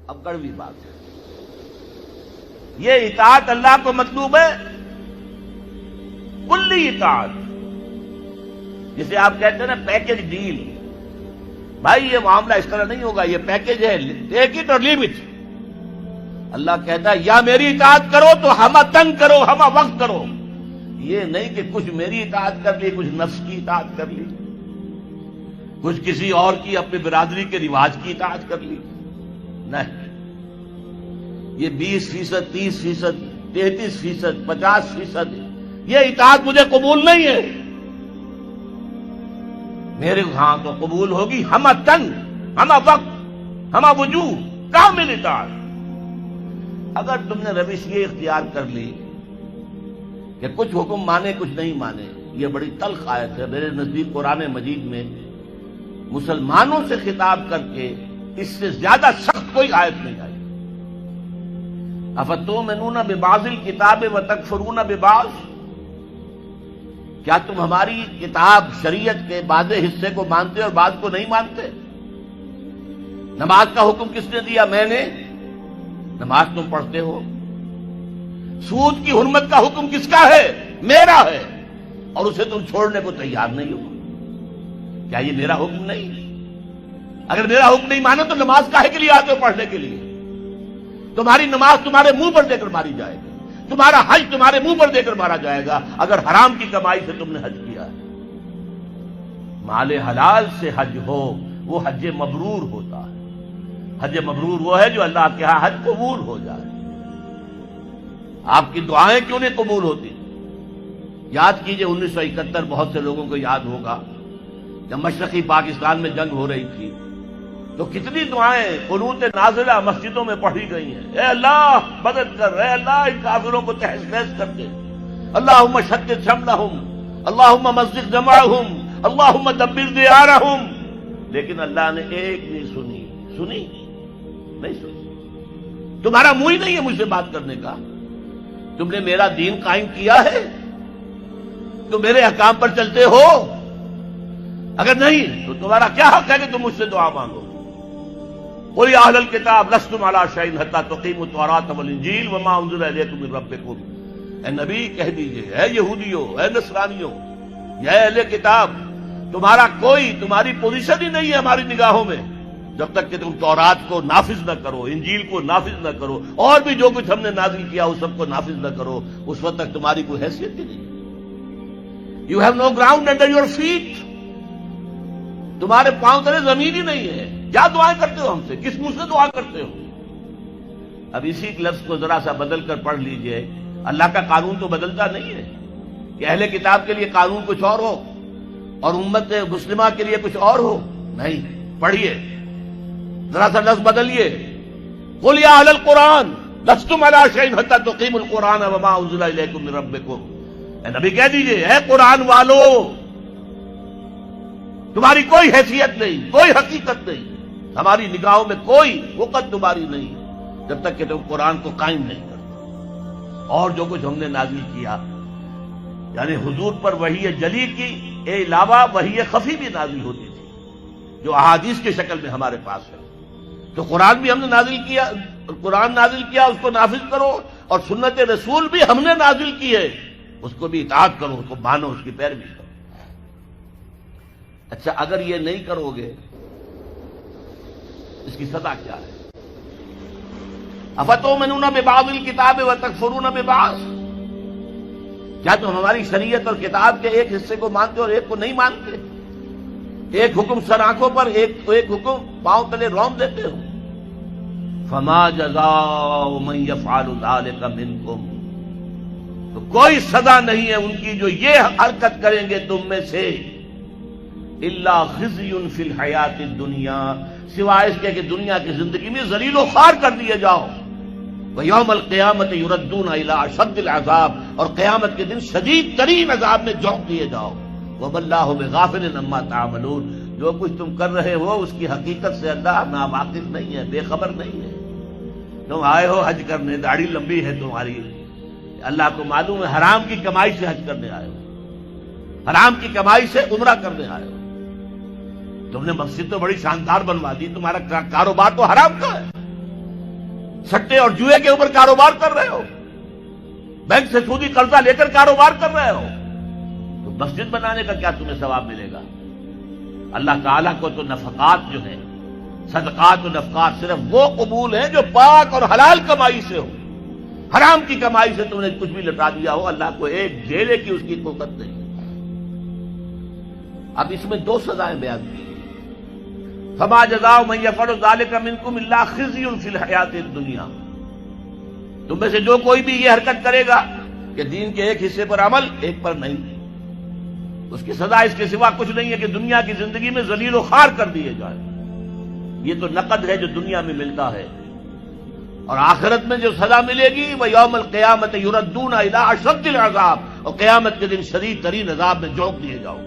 اب کڑوی بات ہے، یہ اطاعت اللہ کو مطلوب ہے، کلی اطاعت، جسے آپ کہتے ہیں نا پیکج ڈیل. بھائی یہ معاملہ اس طرح نہیں ہوگا، یہ پیکج ہے، ٹیک اٹ اور لیو اٹ. اللہ کہتا ہے یا میری اطاعت کرو تو ہمہ تنگ کرو، ہمہ وقت کرو. یہ نہیں کہ کچھ میری اطاعت کر لی، کچھ نفس کی اطاعت کر لی، کچھ کسی اور کی اپنی برادری کے رواج کی اطاعت کر لی. نہیں، یہ 20%، 30%، 33%، 50%، یہ اطاعت مجھے قبول نہیں ہے. میرے ہاں تو قبول ہوگی ہمہ تنگ، ہمہ وقت، ہمہ وجوہ، کامل اطاعت. اگر تم نے روش یہ اختیار کر لی کہ کچھ حکم مانے کچھ نہیں مانے، یہ بڑی تلخ آیت ہے. میرے نزدیک قرآن مجید میں مسلمانوں سے خطاب کر کے اس سے زیادہ سخت کوئی آیت نہیں آئی. افتؤمنون ببعض الکتاب وتکفرون ببعض، کیا تم ہماری کتاب شریعت کے بعض حصے کو مانتے اور بعض کو نہیں مانتے؟ نماز کا حکم کس نے دیا؟ میں نے. نماز تم پڑھتے ہو. سود کی حرمت کا حکم کس کا ہے؟ میرا ہے، اور اسے تم چھوڑنے کو تیار نہیں ہو. کیا یہ میرا حکم نہیں؟ اگر میرا حکم نہیں مانا تو نماز کاہے کے لیے آتے ہو؟ پڑھنے کے لیے. تمہاری نماز تمہارے منہ پر دے کر ماری جائے گی، تمہارا حج تمہارے منہ پر دے کر مارا جائے گا اگر حرام کی کمائی سے تم نے حج کیا ہے. مال حلال سے حج ہو وہ حج مبرور ہوتا ہے. حج مبرور وہ ہے جو اللہ کے ہاں حج قبول ہو جائے. آپ کی دعائیں کیوں نہیں قبول ہوتی؟ یاد کیجئے 1971، بہت سے لوگوں کو یاد ہوگا، جب مشرقی پاکستان میں جنگ ہو رہی تھی تو کتنی دعائیں قنوت نازلہ مسجدوں میں پڑھی گئی ہیں. اے اللہ مدد کر، اے اللہ ان کافروں کو تہس نہس کر دے، اللہم شتت شملہم، اللہم مزق جمعہم، اللہم دبر دیارہم. لیکن اللہ نے ایک نہیں سنی نہیں سنی. تمہارا منہ ہی نہیں ہے مجھ سے بات کرنے کا. تم نے میرا دین قائم کیا ہے؟ تم میرے احکام پر چلتے ہو؟ اگر نہیں تو تمہارا کیا حق ہے کہ تم مجھ سے دعا مانگو؟ قل یا اہل الکتاب لستم علی شیء حتی تقیموا التوراۃ والانجیل وما انزل الیکم من ربکم. اے نبی کہہ دیجئے، اے یہودیوں، اے نصرانیوں، یا اے اہل کتاب، تمہاری پوزیشن ہی نہیں ہے ہماری نگاہوں میں جب تک کہ تم تورات کو نافذ نہ کرو، انجیل کو نافذ نہ کرو، اور بھی جو کچھ ہم نے نازل کیا اس سب کو نافذ نہ کرو. اس وقت تک تمہاری کوئی حیثیت ہی نہیں. You have no ground under your feet. تمہارے پاؤں تلے زمین ہی نہیں ہے. کیا دعائیں کرتے ہو ہم سے؟ کس منہ سے دعا کرتے ہو؟ اب اسی لفظ کو ذرا سا بدل کر پڑھ لیجئے. اللہ کا قانون تو بدلتا نہیں ہے کہ اہل کتاب کے لیے قانون کچھ اور ہو اور امت مسلمہ کے لیے کچھ اور ہو. نہیں، پڑھیے ذرا سا لفظ بدلیے. قل یا اہل القرآن لستم علی شیء حتی تقیموا القرآن وما انزل الیکم من ربکم. اے نبی کہہ دیجئے، اے قرآن والو، تمہاری کوئی حیثیت نہیں، کوئی حقیقت نہیں، ہماری نگاہوں میں کوئی وقت تمہاری نہیں جب تک کہ تم قرآن کو قائم نہیں کرتے. اور جو کچھ ہم نے نازل کیا، یعنی حضور پر وحی جلی کی علاوہ وحی خفی بھی نازل ہوتی تھی جو احادیث کی شکل میں ہمارے پاس ہے. تو قرآن بھی ہم نے نازل کیا، قرآن نازل کیا، اس کو نافذ کرو، اور سنت رسول بھی ہم نے نازل کی ہے، اس کو بھی اطاعت کرو، اس کو مانو، اس کی پیروی کرو. اچھا اگر یہ نہیں کرو گے اس کی سزا کیا ہے؟ افتؤمنون ببعض الکتاب وتکفرون ببعض، کیا تم ہماری شریعت اور کتاب کے ایک حصے کو مانتے اور ایک کو نہیں مانتے؟ ایک حکم سر آنکھوں پر، ایک حکم پاؤں تلے رون دیتے ہو. فما جزاء من يفعل ذلك منكم، تو کوئی سزا نہیں ہے ان کی جو یہ حرکت کریں گے تم میں سے، الا خزي في الحیات الدنیا، سوائے اس کے کہ دنیا کی زندگی میں ذلیل و خوار کر دیے جاؤ. وَيَوْمَ الْقِيَامَةِ يُرَدُّونَ إِلَىٰ أَشَدِّ الْعَذَابِ، اور قیامت کے دن شدید ترین عذاب میں جھونک دیے جاؤ. وَمَا اللَّهُ بِغَافِلٍ عَمَّا تَعْمَلُونَ، جو کچھ تم کر رہے ہو اس کی حقیقت سے اللہ ناواقف نہیں ہے، بے خبر نہیں ہے. تم آئے ہو حج کرنے، داڑھی لمبی ہے تمہاری، اللہ کو معلوم ہے حرام کی کمائی سے حج کرنے آئے ہو، حرام کی کمائی سے عمرہ کرنے آئے ہو. تم نے مسجد تو بڑی شاندار بنوا دی، تمہارا کاروبار تو حرام کا ہے. سٹے اور جوئے کے اوپر کاروبار کر رہے ہو، بینک سے سودی قرضہ لے کر کاروبار کر رہے ہو، تو مسجد بنانے کا کیا تمہیں ثواب ملے گا؟ اللہ تعالیٰ کو تو نفقات جو ہیں، صدقات و نفقات صرف وہ قبول ہیں جو پاک اور حلال کمائی سے ہو۔ حرام کی کمائی سے تم نے کچھ بھی لٹا دیا ہو، اللہ کو ایک جیلے کی اس کی طاقت نہیں۔ اب اس میں 2 سزائیں بیان کی، فما جزاء من یفعل ذلک منکم الا خزی فی الحیات الدنیا، تم میں سے جو کوئی بھی یہ حرکت کرے گا کہ دین کے ایک حصے پر عمل ایک پر نہیں، اس کی سزا اس کے سوا کچھ نہیں ہے کہ دنیا کی زندگی میں ذلیل و خوار کر دیے جائے۔ یہ تو نقد ہے جو دنیا میں ملتا ہے، اور آخرت میں جو سزا ملے گی وہ یوم القیامت یردون الی اشد العذاب، اور قیامت کے دن شدید ترین عذاب میں جھونک دیے جاؤ۔